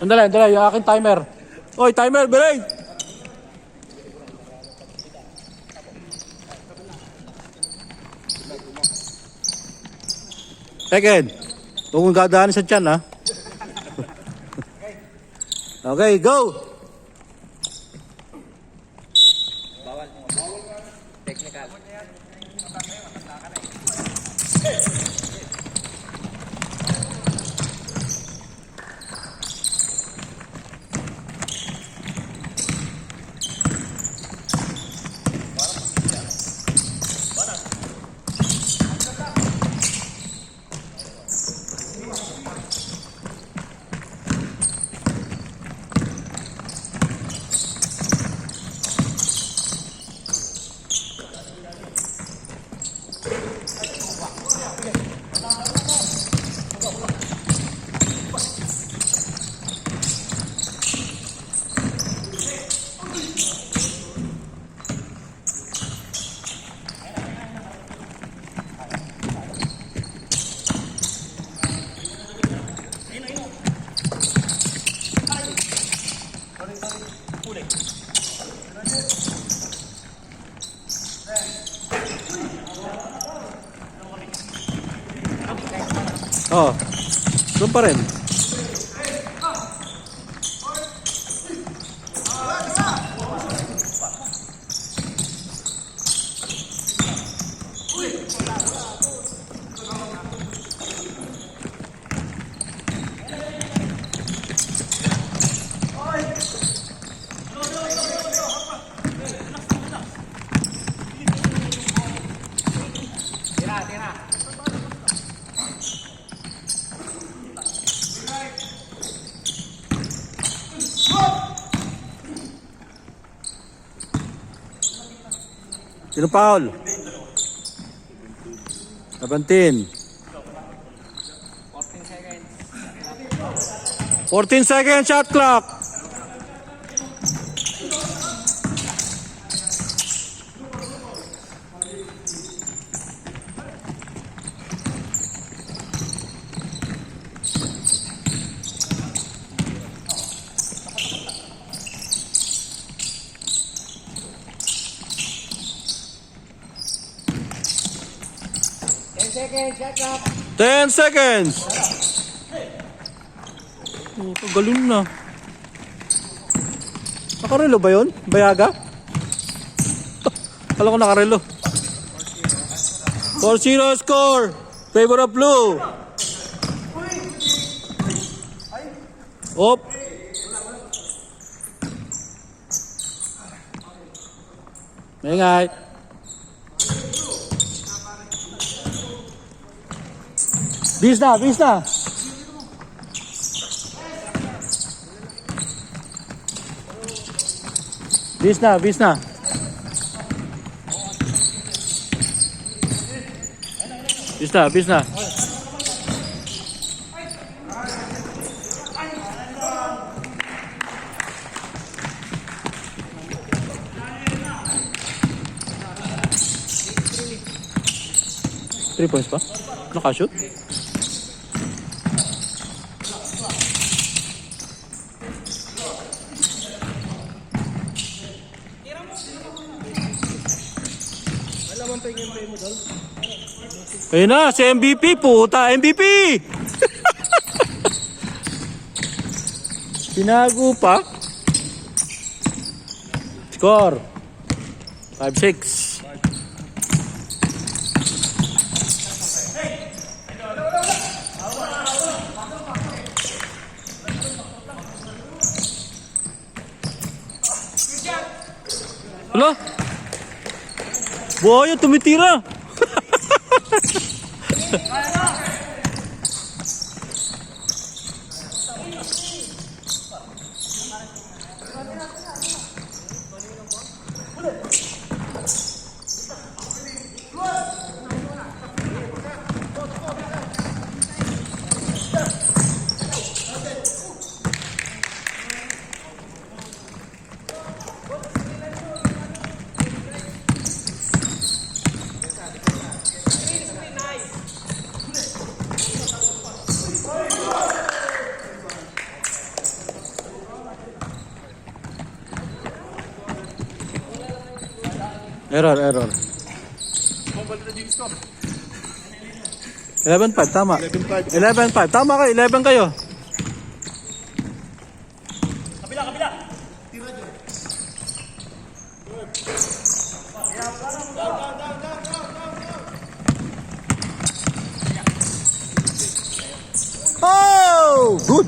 Andali, yung aking timer. Oy, timer, biling! Second. Huwag mong dadaanin sa tiyan, ha? Okay, go! Bawal. Technical. Oh, doon pa rin. Tira. Sino foul? 17. 14 seconds shot clock. Seconds, shut up. 10 seconds. Oh, galing na. Nakarelo ba yun? Bayaga? Kala ko nakarelo. 4-0 score. Favor of blue. Op. Maingay. Bis na. Bis na. Bis na. 3 points pa? Nakashoot? Ayun na, si MVP, puta, MVP! Tinago pa. Score. 5-6. Hala? Buhayo, tumitira. Error. 11-5, tama. 11-5. Tama kayo, 11 kayo. Oh! Good!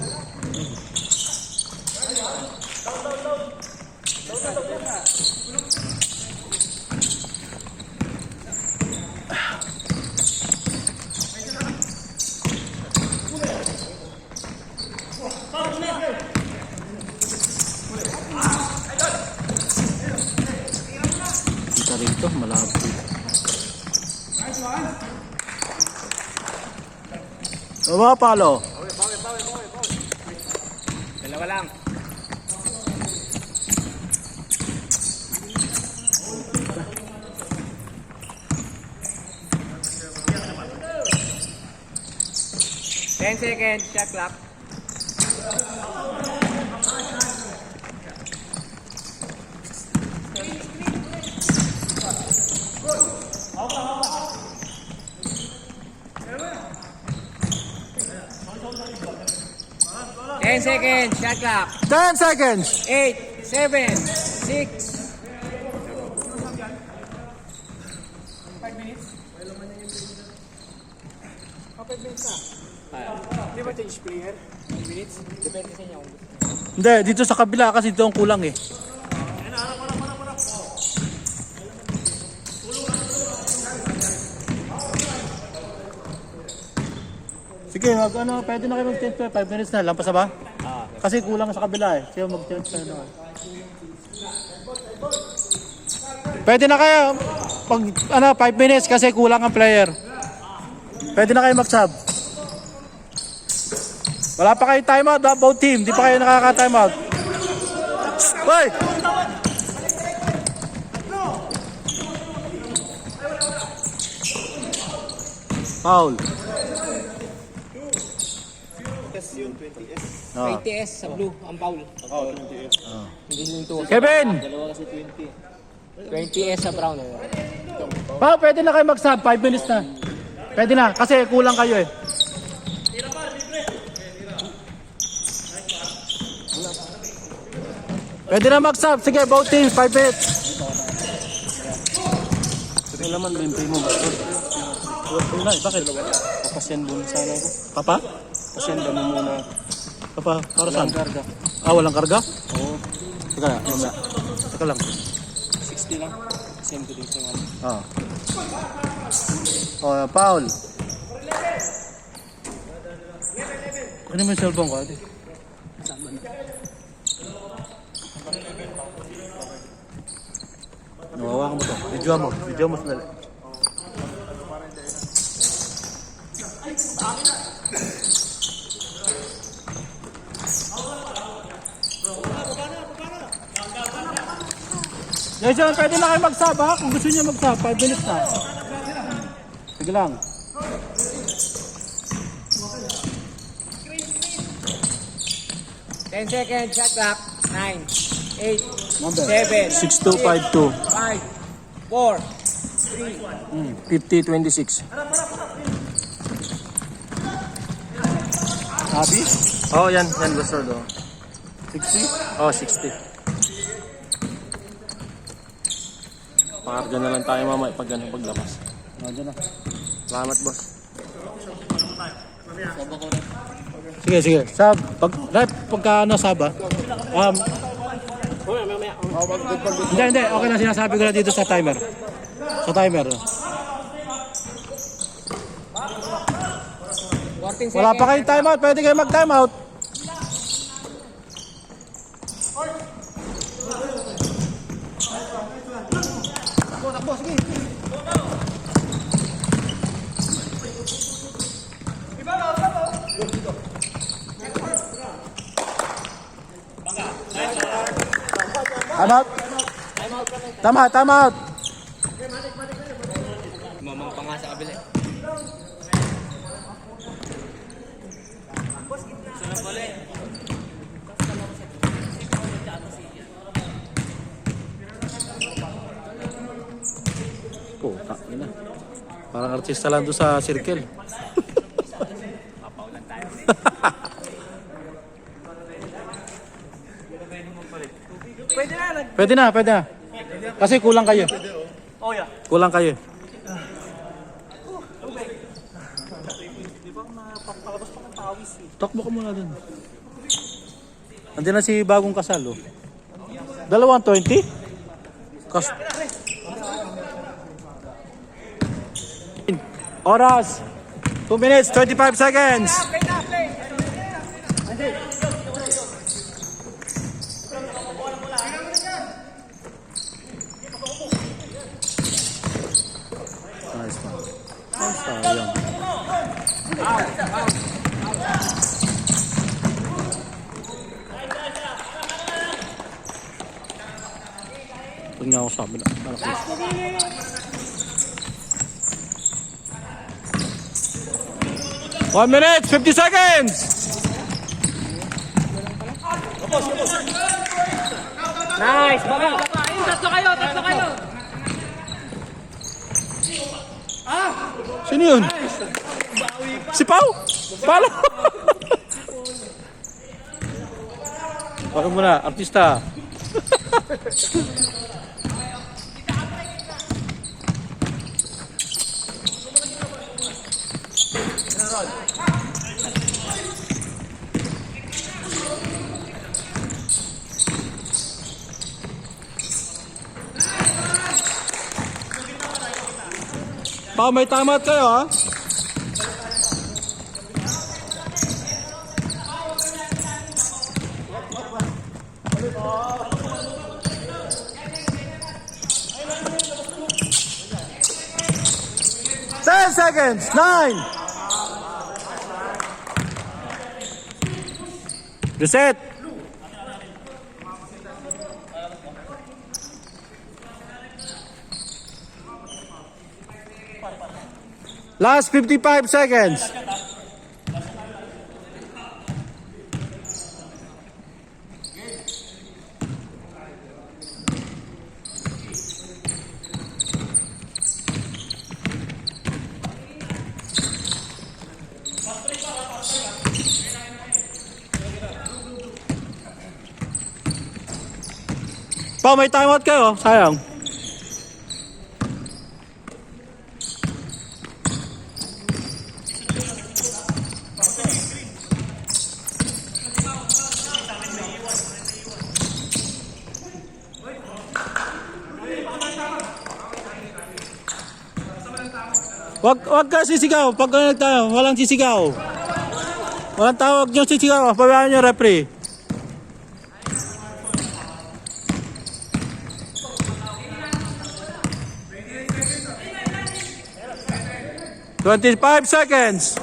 Kita rito, malabo. Mga palo. Dalawa lang. Ten seconds, shot clock. Ten seconds, shot clock. 10 seconds. 8, 7, 6. Di ba change player? 5 minutes? Depende sa inyo. Hindi, dito sa kabila kasi dito ang kulang eh. Sige, pwede na kayo mag-change 5 minutes na. Lampas na ba? Kasi kulang sa kabila eh. Sige, mag-change na. Pwede na kayo pag 5 minutes kasi kulang ang player. Pwede na kayo mag-sub. Wala pa kayo timeout, both team. Di pa kayo nakaka-timeout. Hoy! Foul. 20S sa blue, ang foul. 20S. Hindi yung ito. Kevin! 20S sa brown. Pa, pwede na kayo mag-sub. 5 minutes na. Pwede na, kasi kulang kayo eh. Pwede na mag-sub. Sige, both teams, 5 minutes. Sige naman, limpi mo ba? Bakit? Papasyan mo sana ako. Papa? Pasyan mo muna. Papa, para saan? Walang karga. Walang karga? Oo. Teka, mamaya. Teka lang. 60 lang. Same to din sa nga. Paul. Ano mo yung cellphone ko? Ate? Nawawa ka mo to. Video mo sandali. Jason, pwede na kayo mag-sub ha? Kung gusto niyo mag-sub, 5 minutes na. Sige lang. Ten seconds, shot clock. 9, 8, Number. 7, 6252. 5, 4, 5026. Sabi? Oh, yan gusto do. 60? Oh, 60. Pakarga na lang tayo mamaya pag ganun paglabas. Diyan na. Salamat, boss. Sige. Sub. Pagka sub ha? Hindi. Okay na sinasabi ko na dito sa timer. Sa timer. 14 Wala pa kayong timeout. Pwede kayo mag-timeout. Time out. Mamang pa nga sa kabila. Parang artista lang doon sa circle. Pwede na. Kasi kulang kayo. Oh, yeah. Kulang kayo. Di ba mapapalabas pa ng pawis eh. Takbo ka muna dun. Andiyan na si bagong kasal, oh. 220? Oras. 2 minutes, 25 seconds. Nice one. Sayang. Doon nga ako sabi na. 1 minute, 50 seconds! Nice! Baga! Tatlo kayo! Sino yun? Si Pao? Palo? Parang muna, artista. Pao, may tamat kayo, ha? Ten seconds. 9. Reset. Last 55 seconds. Pa, may timeout kayo. Sayang. Wag ka sisigaw. Pag tayo, walang sisigaw. Walang tawag nyo sisigaw. Pabayaan nyo, referee. "25 seconds.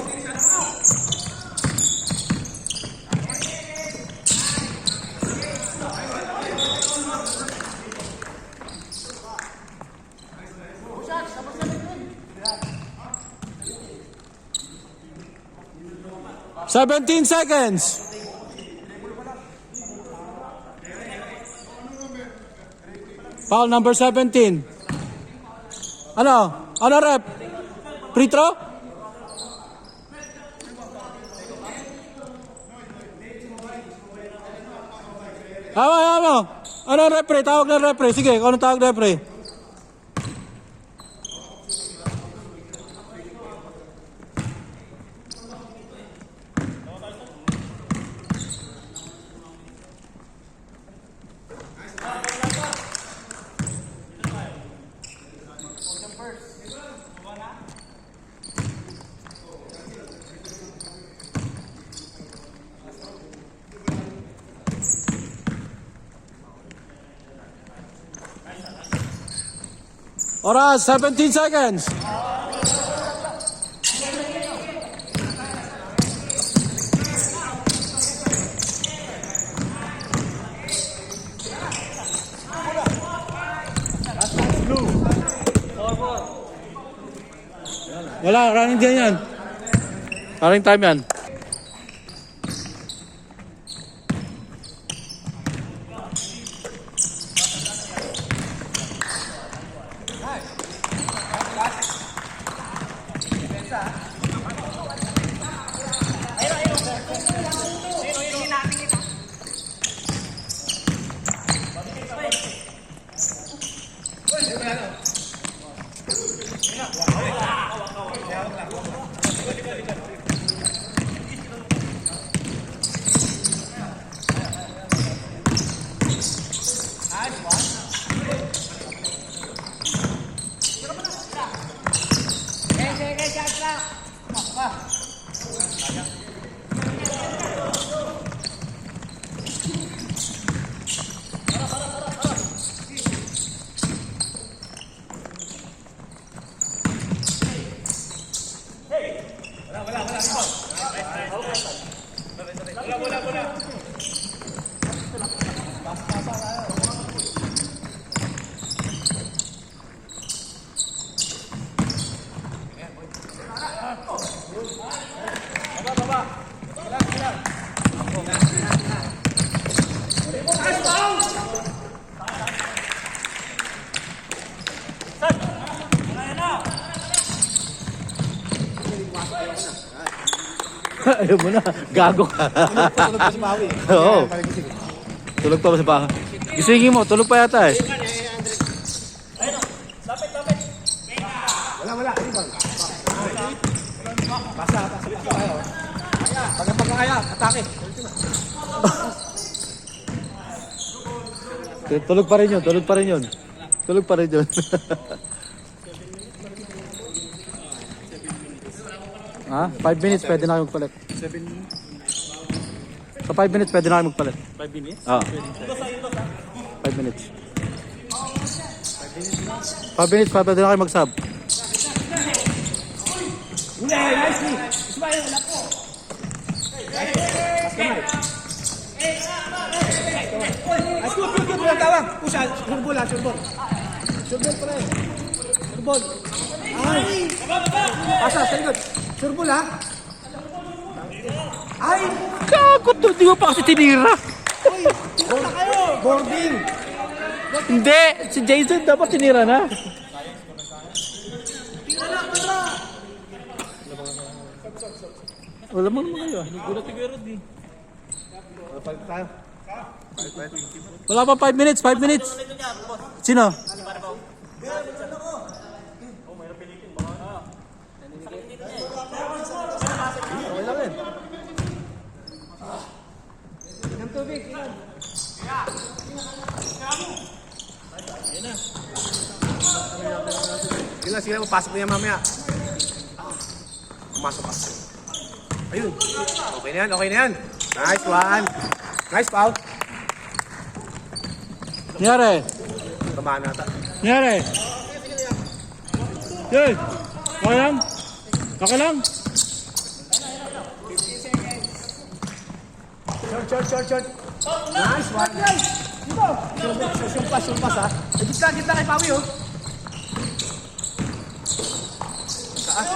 "17 seconds. Foul number 17. Ano rep? Free throw? Ano referee? Tawag ng referee. Sige, kung ano tawag ng referee? Oras, 17 seconds. Wala, running din yan. Running time yan. Ayaw mo na. Gago ka. Tulog pa si Pawi. Oo. Tulog pa ba sa baka? Gisingin mo. Tulog pa yata eh. Wala. Ano ba? Pasa kayo. Pagkakaya, atake. Tulog pa rin yun. Tulog pa rin yun. Tulog pa rin yun. Ha? 5 minutes pwede na kayo magpalit. 7. Sa 5 minutes pwede na kayo magpalit. 5 minutes? Ah. 5 minutes. 5 minutes pwede na kayo mag-sub. Hindi, nicely. Ismail, wala po. Shoot, walang tawag. Pusa, surbol ha, surbol. Surbol pa rin. Surbol. Ay! Pasa, sa likod. Surbol ha. Ay! Gago to. Di mo pa kasi tinira. Uy! Board kayo! Boarding! Hindi. Si Jason dapat tinira na. Wala mo naman kayo. Gulat si Gerard eh. Palit tayo. Wala pa 5 minutes. 5 minutes. Sino? Okay lang yan. Ng tubig. Sige na, papasok na yan mamaya. Pumasok ka. Ayun. Okay na yan. Nice one. Nice foul. Nangyari. Tamaan nata. Nangyari. Yay. Okay lang. Okay lang. Short. Nice one. Sumpas ha. Gitna kay Pawi oh. Taas.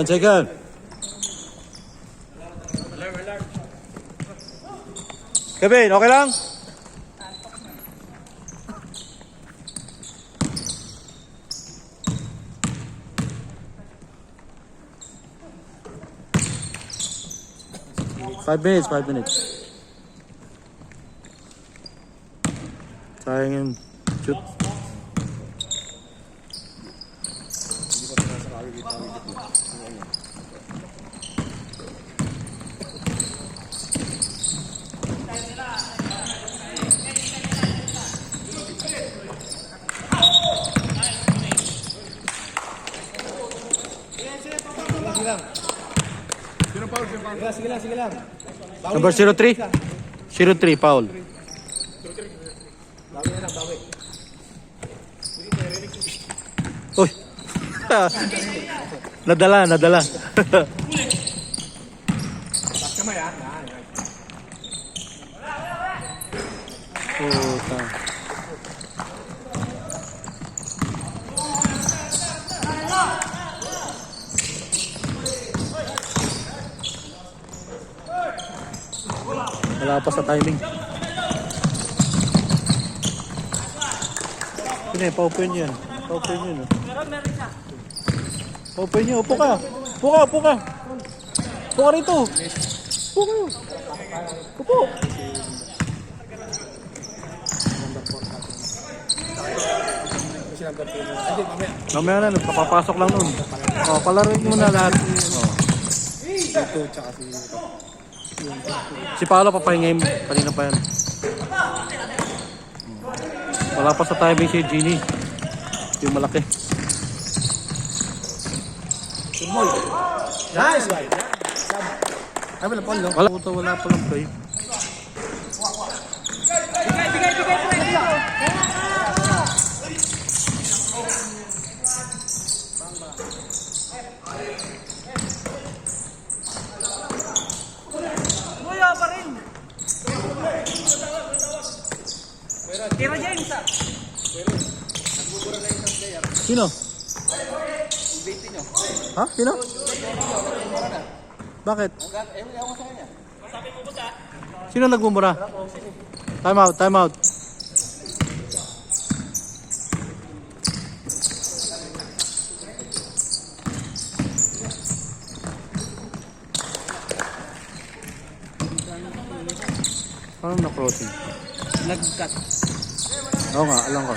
Second. Kevin, okay lang? Five minutes. Sayang yung shoot. Sige lang. Number 03? 03, foul. Uy. nadala. Kamay ha. Puta. Wala pa sa timing. Hindi, pa-open yan. Pa-open yun. Pa-open yun. Upo ka. Upo ka rito. Upo ka. Upo. Mamaya na, nagpapapasok lang nun. O, palaruin mo na lahat. Ito, tsaka si... Si Paolo papahingay mo. Kanina pa yan. Wala pa sa timing si Genie. Yung malaki. Surbol. Nice one. Ay, wala Paul, no? Wala, puto, wala pa lang play. Bigay, pre. Kuya pa rin. Tira James. Sino? Ha? Sino? Bakit? Sino nagmumura? Time out, time out. Paano na-crossing? Nag-cut. Oo nga, alam ko.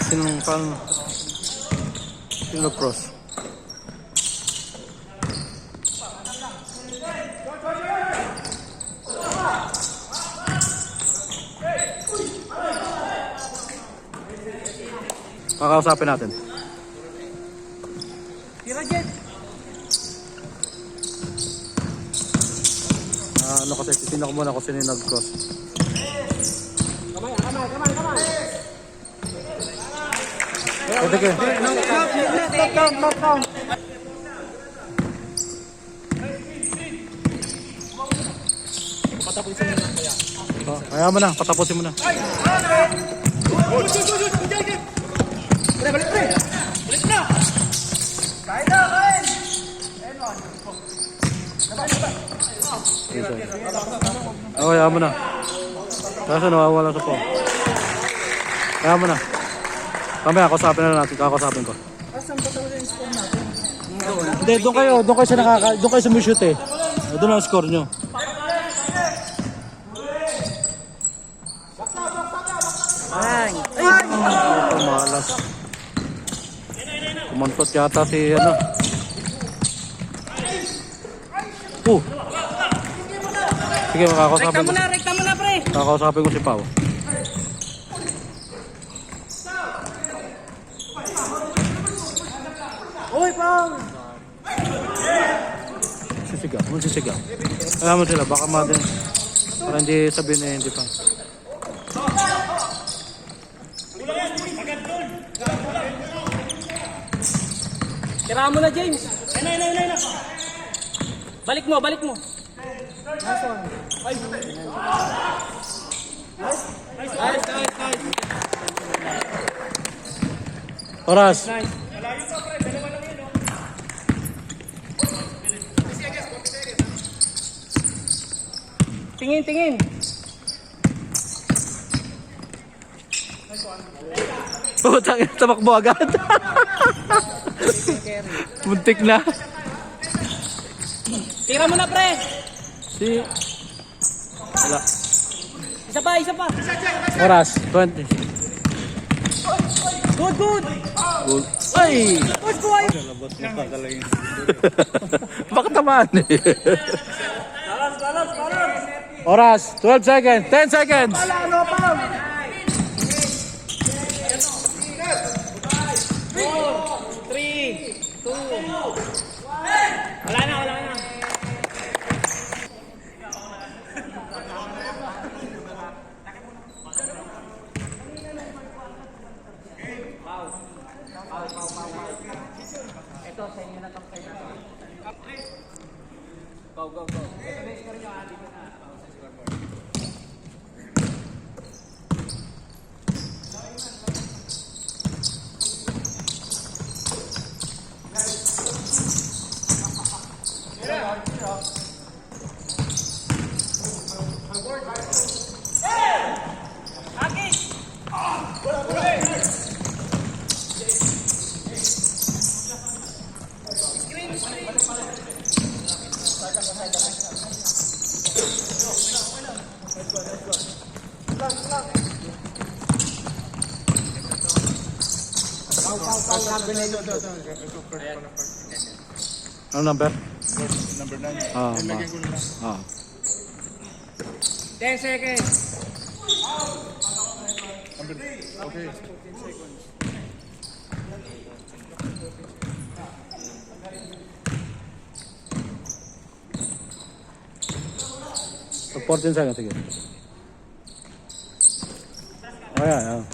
Paano? Sino nag-cross? Kakausapin natin. Tira Jet. Ano kasi, titignan ko muna kung sino yung nag-cross. Kamay. Pwede kayo. Knock. Kaya mo na, patapusin mo na. Pre, balik pre. Balik na. Kain na, kain. Kaya mo na. Kaso nawawala sa phone. Kaya mo na. Mamaya, kausapin na natin. Kakausapin ko. Asan ba talaga yung score natin? Hindi, doon kayo sa shoot eh. Doon ang score nyo. Ay. Ito, malas. Kumantot yata si ano. Sige, makakausapin ko. Rekta mo na, pre. Kakausapin ko si Pao. Uy, Pao. Sisigaw. Alam mo sila, baka madin. Para hindi sabihin na hindi pa. Tira mo na, James. Ayun. Balik mo. Oras. Tingin. Putang ina, tamakbo agad. Muntik na. Tira mo na, pre. Wala. Isa pa. Oras. 20. Good. Goal. Ay! Good boy. Baka tamaan eh. Oras. 12 seconds. 10 seconds. Ano pa? 3, 2. Wala na. Ito, sa inyo na itong kayo natin. Go. Ano number? Number 9. Ah, Lagyan ko na lang. 10 seconds. Number 3. Okay. 14 seconds, sige. Ayan.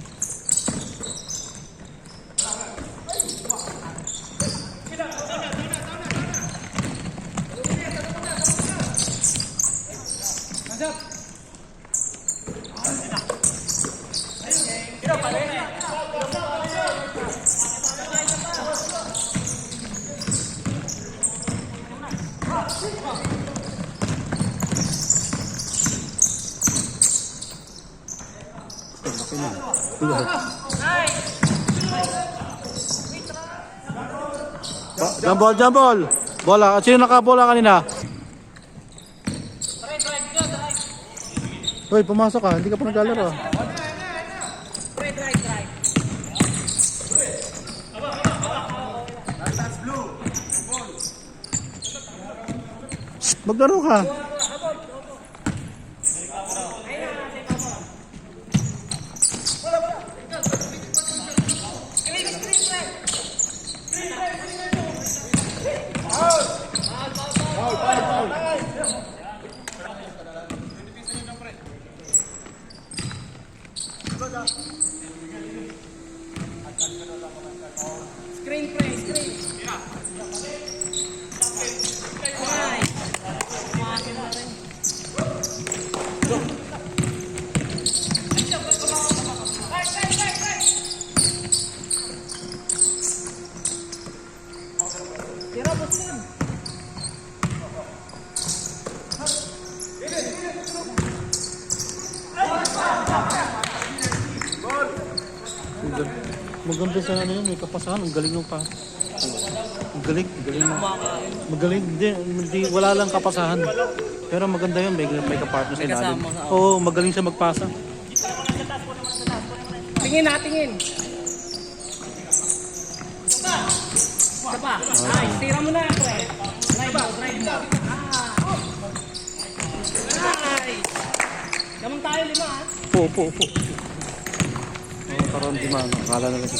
Jump ball. Bola. Sino nakabola kanina? Hoy, pumasok ka. Hindi ka pa naglalaro. Maglaro ka. Screen play, screen. Tira Muslim. Maganda sa ano yun, may kapasahan. Ang galing ng pa. Ang galing mo. Magaling. Hindi, wala lang kapasahan. Pero maganda yun, may kapartner sa ilalim. Oo, magaling siya magpasa. Tingin na, tingin. Isa pa. Nice. Tira mo na, pre. Drive mo. Nice. Gamang tayo 5, ha? Upo. Karoon di man. Akala na lang ito.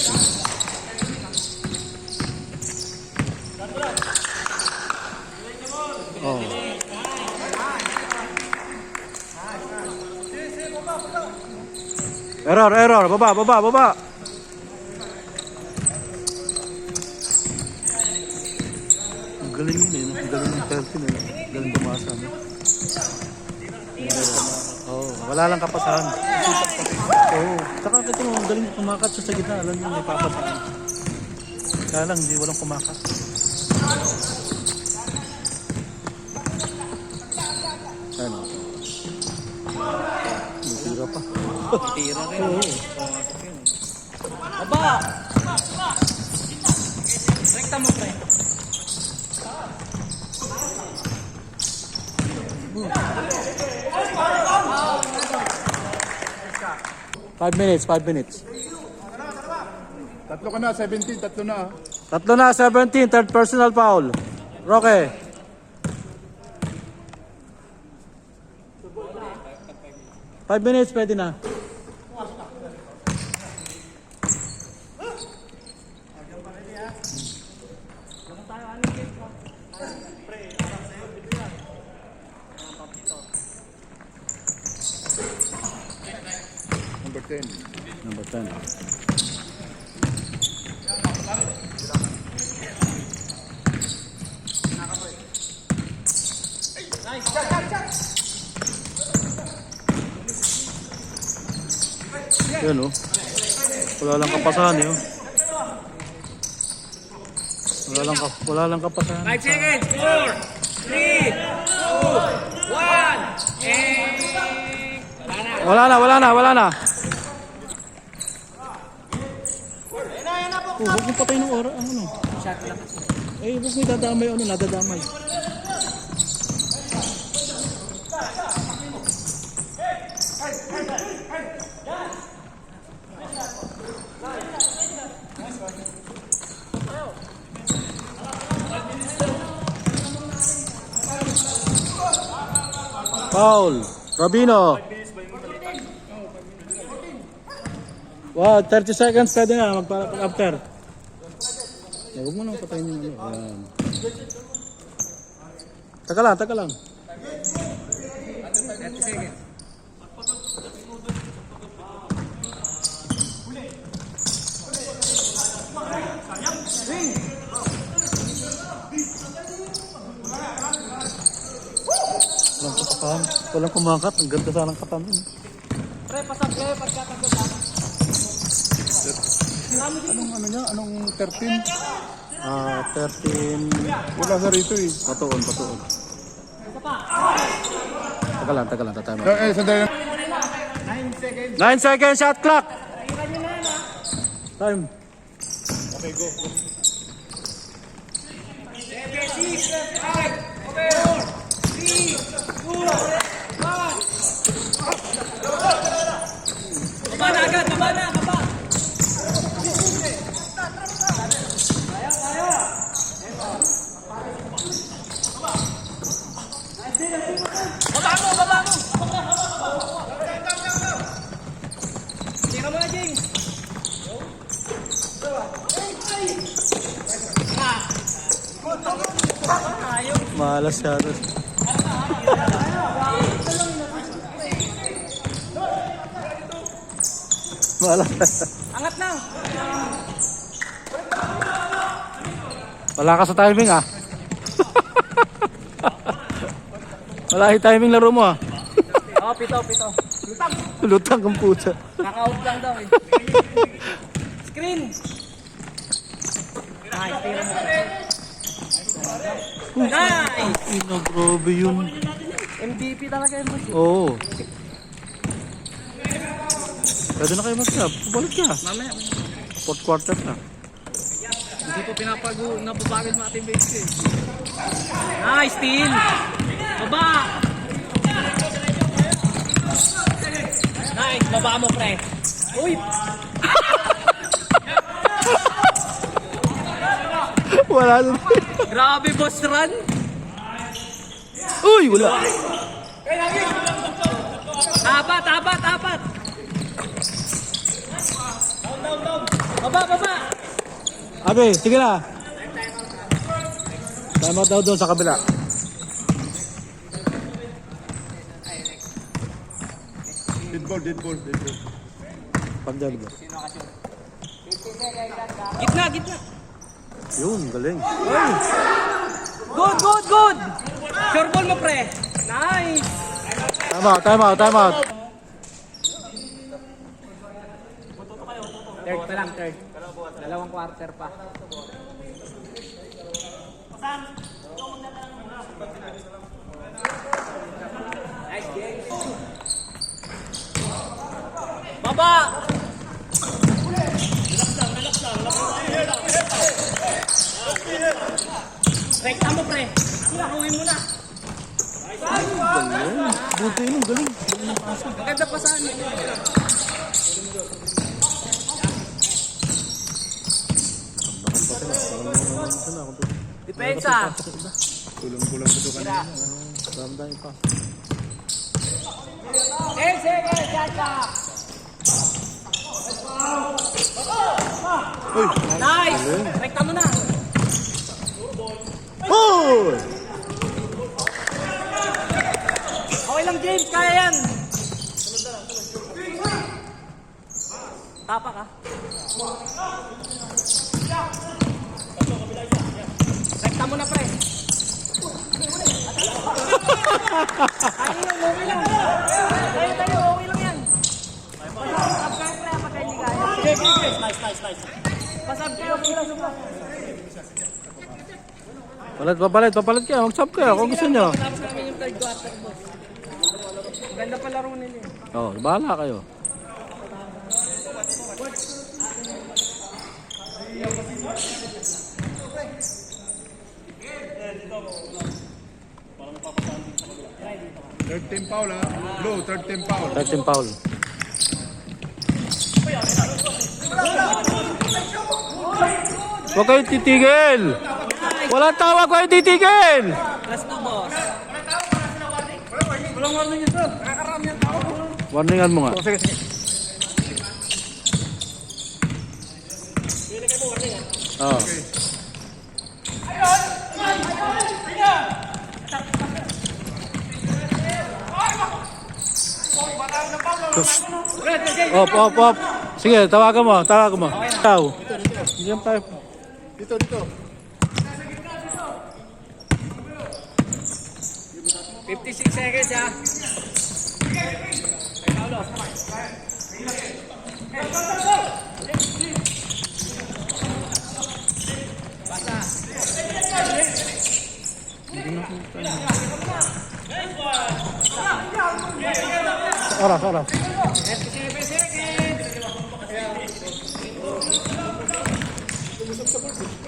Oh. Error. Baba. Ang galing yun eh. Ang galing ng 13 eh. Ang galing bumasa. Wala lang kapasahan. Saka ito ang galing kumakat sa gitna. Alam niyo, may papasahan. Kaya lang, hindi walang kumakat. Ayan o. Tira pa. Tira rin. Oo. Aba! Rekta mo, pre. Five minutes. Tatlo ka na, 17, tatlo na. Tatlo na, 17. Third personal foul. Roque. Five minutes, pwede na. Number 10. Number 10. Yan o. Wala lang kapasahan eh. Wala lang kapasahan. 5 seconds. 4, 3, 2, 1. Wala na. Huwag mo patay ng oras. Ano? Shot lang. Huwag mo dadamay. Nadadamay. Foul. Robino. Wow, 30 seconds pwede na after. Huwag mo nang patayin yung ano. Ayan. Taka lang. 30 Kapasahan. Walang kumakat. Ang ganda sana ng katawan. Pre, pasag kayo pagkatagod ha. Anong ano niya? Anong 13? 13. Wala sa rito eh. Patuon. Taga lang. Tatay mo. Sandali. 9 seconds shot clock. Time. Okay, go. Baba na agad, baba na, baba. Baba mo. Tira mo na, Jing. Malas siya. Malas. Angat na. Wala ka sa timing ah. Wala yung timing laro mo ah. Oh, pito. Lutang kang puta. Naka-out lang daw eh. Screen. Nice, tira mo. Nice! Ina, grabe yun. MVP talaga yun, boss. Oo. Pwede na kayo mag-sub. Balik ka. Mamaya. Fourth quarter na. Hindi ko napapagod mga teammates eh. Nice, steal! Baba! Nice, baba mo, pre. Uy! Wala nun. Grabe, boss run! Uy, wala. Tapat! Baba! Abi, sige na. Time out daw doon sa kabila. Dead ball. Pagdali ba? Gitna! Yun, galing. Good! Sure ball mo, pre. Nice! Time out. Third pa lang. Dalawang quarter pa. Nice game. Baba! Rekta mo, pre. Laruin mo na. Buti yun, galing. Maganda pa saan. Depensa. Kulang po ito kanina. Ramdam pa. Second, Chacha. Nice! Rekta mo na. Oh! Okay lang, James. Kaya yan. Tapa ka. Rekta mo na, pre. Kaya yun, okay lang. Tayo, okay lang yan. Pasab kayo, pre, pagka hindi kaya. Nice. Pasab kayo, okay lang. Papalit kayo. Mag-sub kayo kung gusto nyo. Tapos namin yung third quarter, boss. Ganda pa laro nila eh. Oh, bahala kayo. Third team foul ha. Blue, third team foul. 13 foul. Huwag kayo titigil! Walang tawag, huwag kayo titigil! Last two, boss. Warningan mo nga. Oh. Op. Sige, tawagan mo. Tao. Diyan tayo. Dito. 56 seconds ha. Oras, oras. 57 seconds.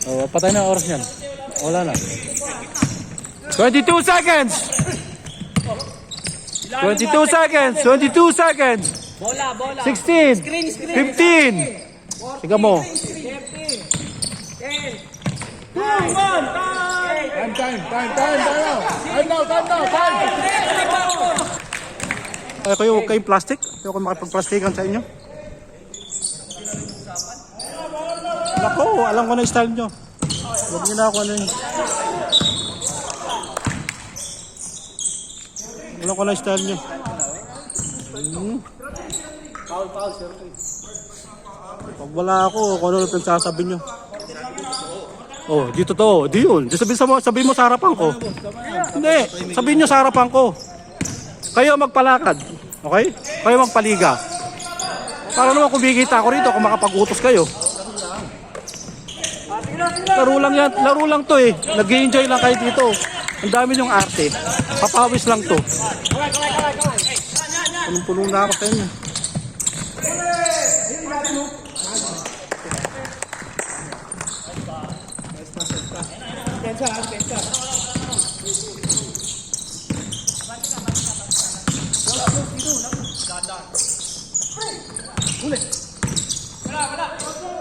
Oh, patay na ang oras niyan. Wala na. 22 seconds! 22 seconds! 22 seconds! Bola, bola. 16! Screen, screen. 15! Siga mo. 15. 10. 2, 1, Time, time. time, time, time, time. Time now, time now, time. Ay, kayo, huwag kayong plastic. Kayo kayo makipag-plastikan sa inyo. Nako, alam ko na yung style nyo. Huwag nyo na ako ano yun. Alam ko na yung style nyo. Pag wala ako, kung ano yung pinagsasabi nyo. Oh, dito to. Di yun. Di sabihin mo sa harapan ko. Hindi. Sabihin nyo sa harapan ko. Kayo magpalakad. Okay? Kayo magpaliga. Para naman kumikita ako rito kung makapag-utos kayo. Laro lang yan. Laro lang to eh. Nag-enjoy lang kayo dito. Ang dami yung arte. Papawis lang to. Punong-punong na ako sa inyo.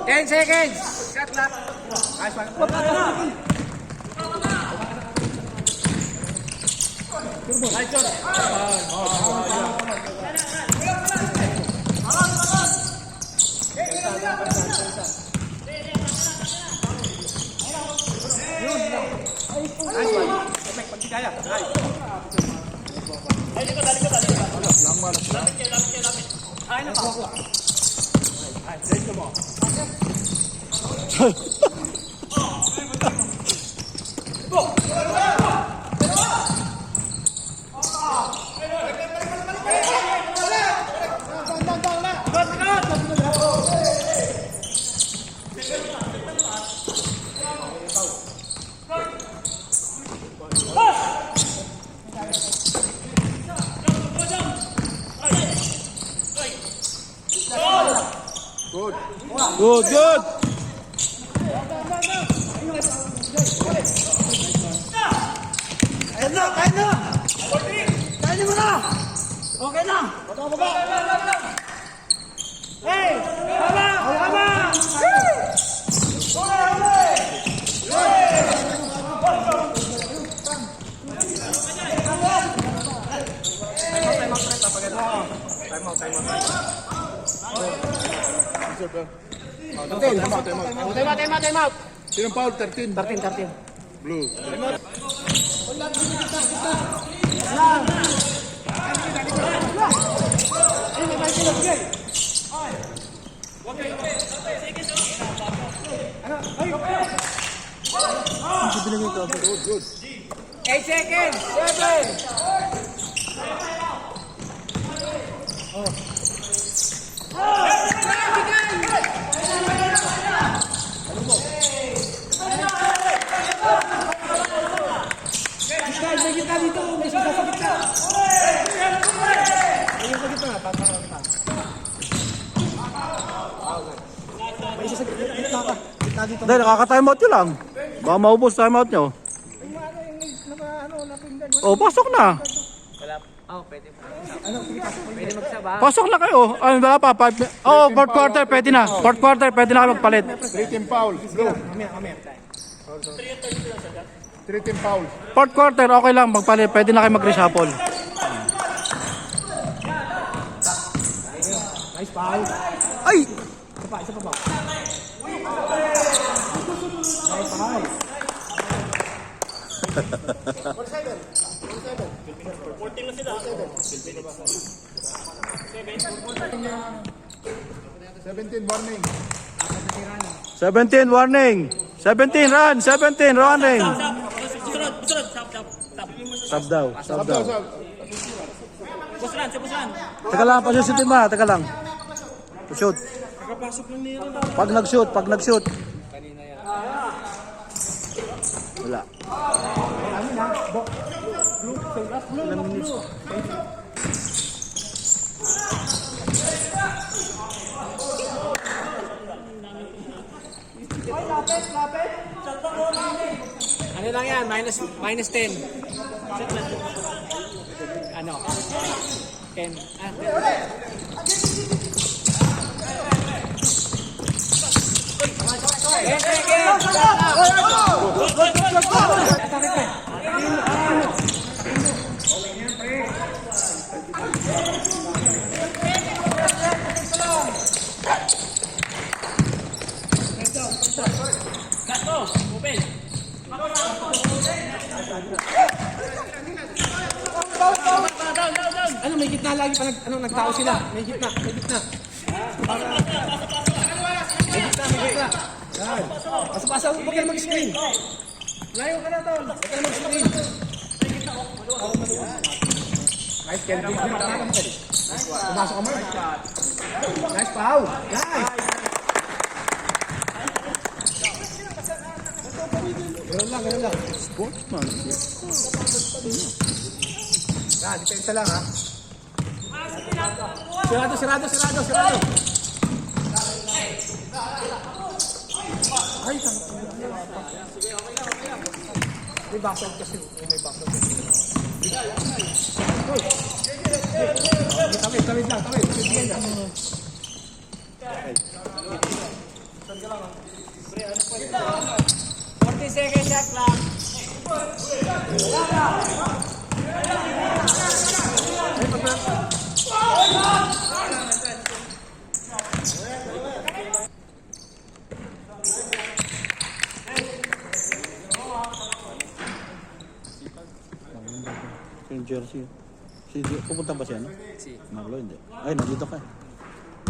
Ten seconds. Shot clock. Good, good. Kaya na! Kaya mo na! Okay na! Hey! Tama! Tama! Time out. Sinong foul? 13. 13. Blue. Good, good. 8 seconds. 7. May kita dito! May suga sa kita! May isa sa kita! May isa sa kita ka! Kita dito! Hindi, nakaka-timeout nyo lang. Baka maubos timeout nyo. Oh, pasok na. Pwede magsaba. Pasok na kayo. Ano ba pa? Oh, fourth quarter, pwede na. Fourth quarter, pwede na kayo magpalit. 3-team foul. Blue. 3-team foul. Fourth quarter, okay lang, magpalit. Pwede na kayo mag-reshuffle. Nice foul! Ay! Isa pa ba? Nice foul! 17 warning. 17, warning. 17, run! 17, running! Busurod, busurod. Stop. Sub daw, sub daw. Busuran, busuran. Teka lang, pa-shoot mo, teka lang. Pa-shoot. Pag nag-shoot. Wala. Ilang minutes? Ano lang yan? Minus 10. Ano? 10. Ano, may gitna lagi pa nagtao sila. May gitna. May gitna. Yan. Pasa-pasa, huwag ka na mag-screen. Layo ka na, Tol. Huwag ka na mag-screen. Nice, Kelvin. Pumasok ka, Mark. Nice, Pao. Nice. Ganun lang. Sportsman. Yan, depensa lang, ha. Sirado. Ay, may backdoor kasi. May backdoor kasi. Tawid lang. Bigyan lang. 40 seconds shot clock. Yung jersey. Pupunta ba siya, no? Si. Marlo, hindi. Ay, nandito ka.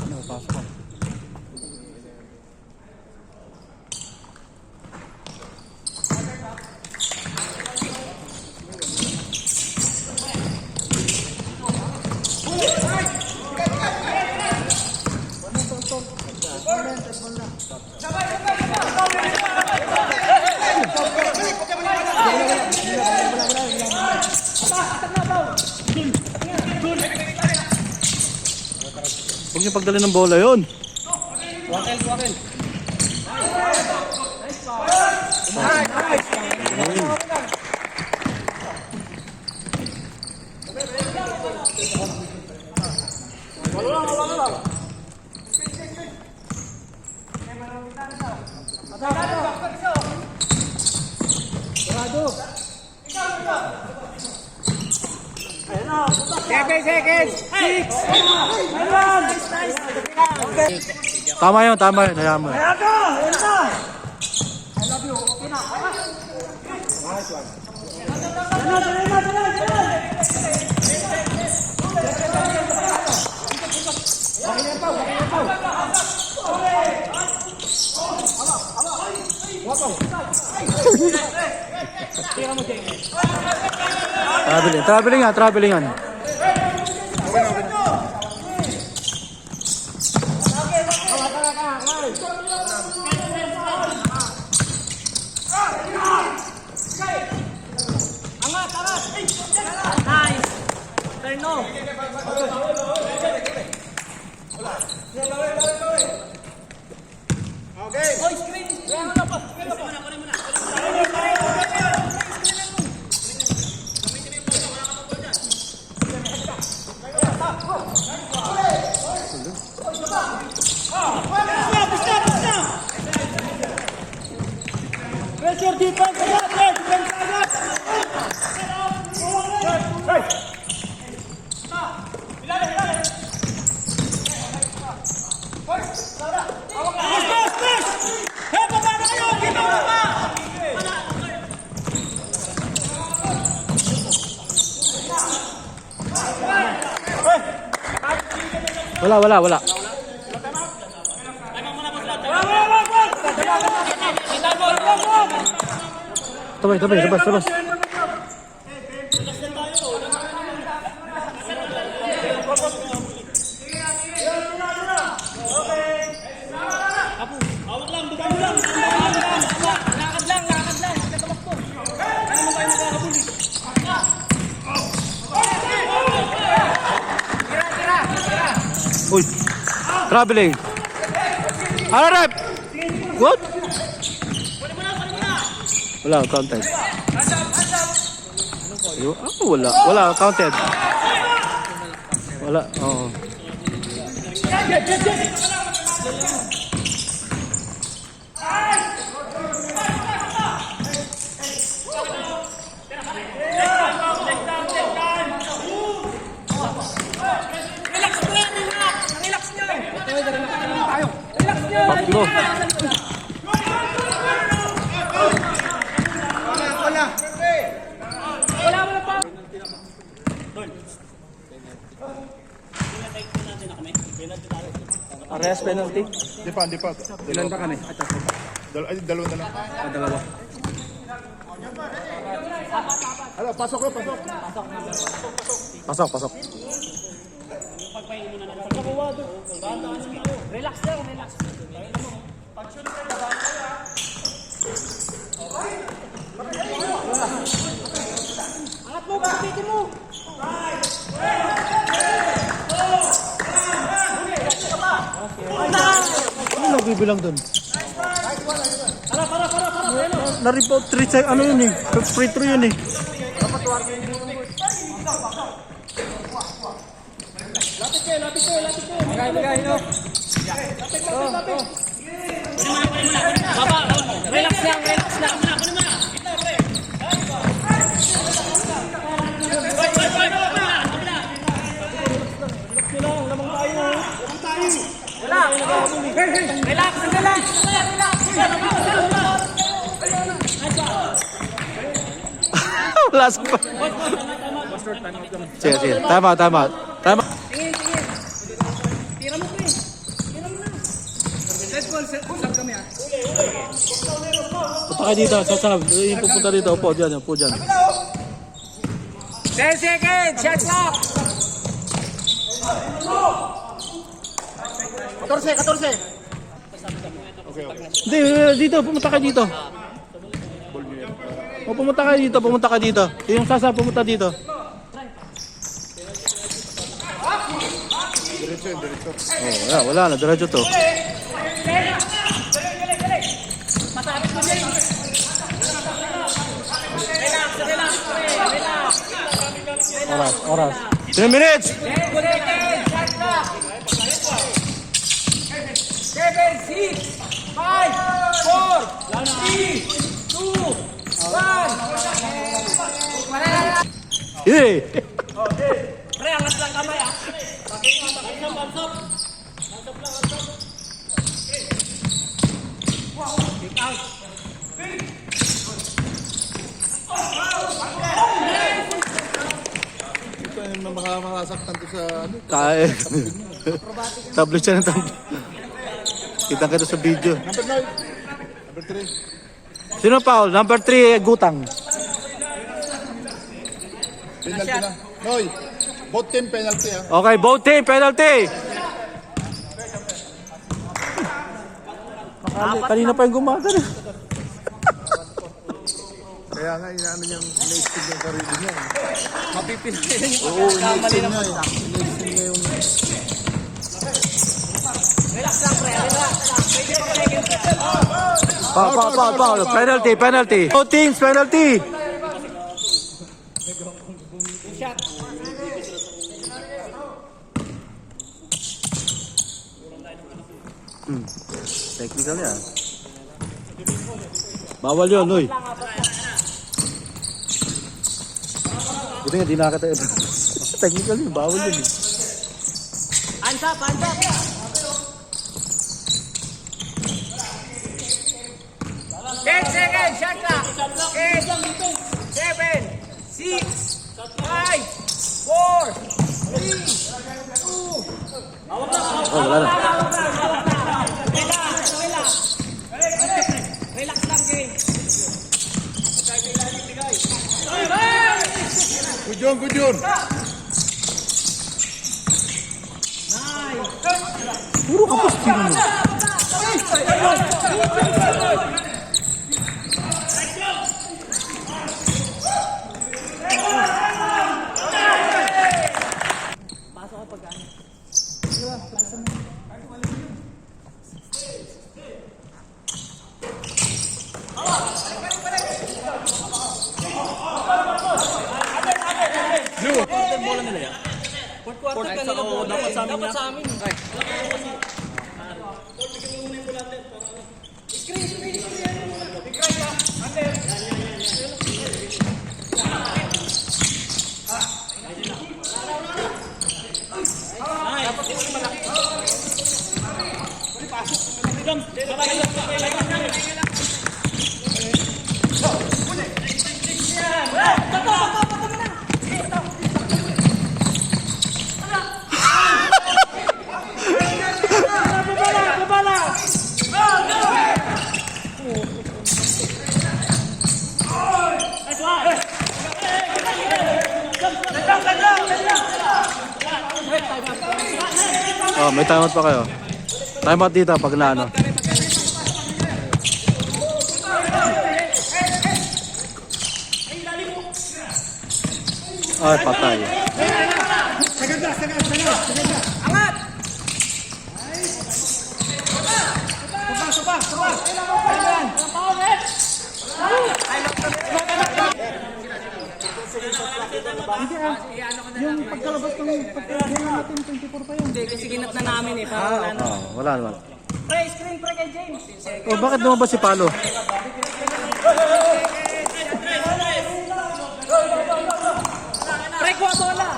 Ano, pasok ka. Huwag niyo pagdali ng bola yun. Wakil. Sarado. 7 seconds. 6. Tama yun. Hayaan mo. Traveling. Nice. Turn no. Okay. Oy, screen. Pressure defense agad. Wala. Wag. Labas. Lakad lang. Tumakbo. Ano mo tayo nagkakabuli? Tira. Uy. Traveling. Ano rep? What? Wala, counted. Wala, counted. Wala, oo. Tatlo. Wala pa. Arrest penalty? Di pa. Ilan ba kami? Dalawa na lang. Dalawa. Ano, pasok. Pasok. Relax lang. Angat mo, kapitin mo. Ano nagbibilang dun? Na-report 3 seconds, ano yun eh? Free throw yun eh. Bigay, no? Baba, relax lang. Relax. Wala sa pa. Sige. Tama. Tingin. Tira mo, pre. Set goal, sab kami ah. Punta kayo dito, sasab. Yung pupunta dito, upo dyan. 10 seconds, shot clock. 14. Hindi, dito, pumunta kayo dito. O, pumunta kayo dito. Yung sasab, pumunta dito. Diretso. Oh, wala na, diretso to. Oras. 3 minutes! 7, 6, 5, 4, 3, 2, 1. Hey! Pre, angat lang kamay ah. Ito yung makasaktan ko sa ano. Kaya. Tablet siya ng tablet. Kita sa video. Number 9. Number 3. Sino foul? Number 3, Gutang. Penalty na. Noy, both team penalty ah. Okay, both team, penalty! Kanina pa yung gumagano. Kaya nga, inaano niyang ina-extend yung sarili niya. Mapipilitin yung Oo, ina-extend niya eh. Ina-extend niya yung... Relax lang, pre. Relax. Foul. Penalty. Both teams, penalty. Technical yan. Bawal yun, Noy. Buti nga, di nakakita. Technical yun, bawal yun. Hands up. 10 seconds, shot clock. 8, 7, 6, 5, 4, 3, 2. Oh, wala na. Relax lang, game. good yun. Puro kapos tiro mo. Pasok ka pag ano. Dapat sa amin. Oh, may timeout pa kayo. Timeout dito pag naano. Ay, patay. Yung pagkalabas ng pagkahinga natin, 24 pa yun. Hindi, kasi ginat na namin eh. Para wala na. Oh, wala naman. Pre, screen pre kay James. Oh, bakit lumabas si Palo? Pre, kuha bola.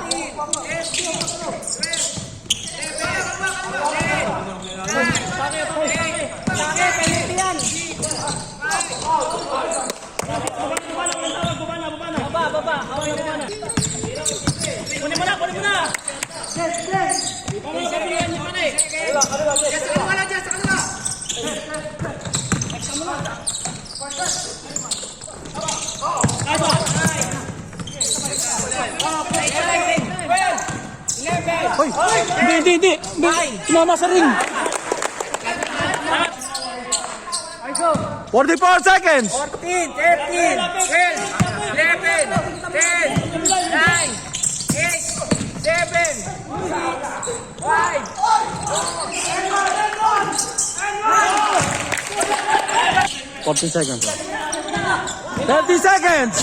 Bakit? Penalty yan. Baba. Hawak na baba. Kunin mo na. Sabihan niyo pa na eh. Hoy! Hindi! Tumama sa ring! 44 seconds! 14, 13, 12, 11, 10, 9, 8, 7, 5, 14 seconds. 30 seconds!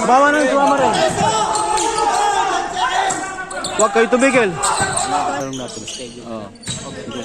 Tumama rin. Huwag kayo tumigil. Oh. Okay.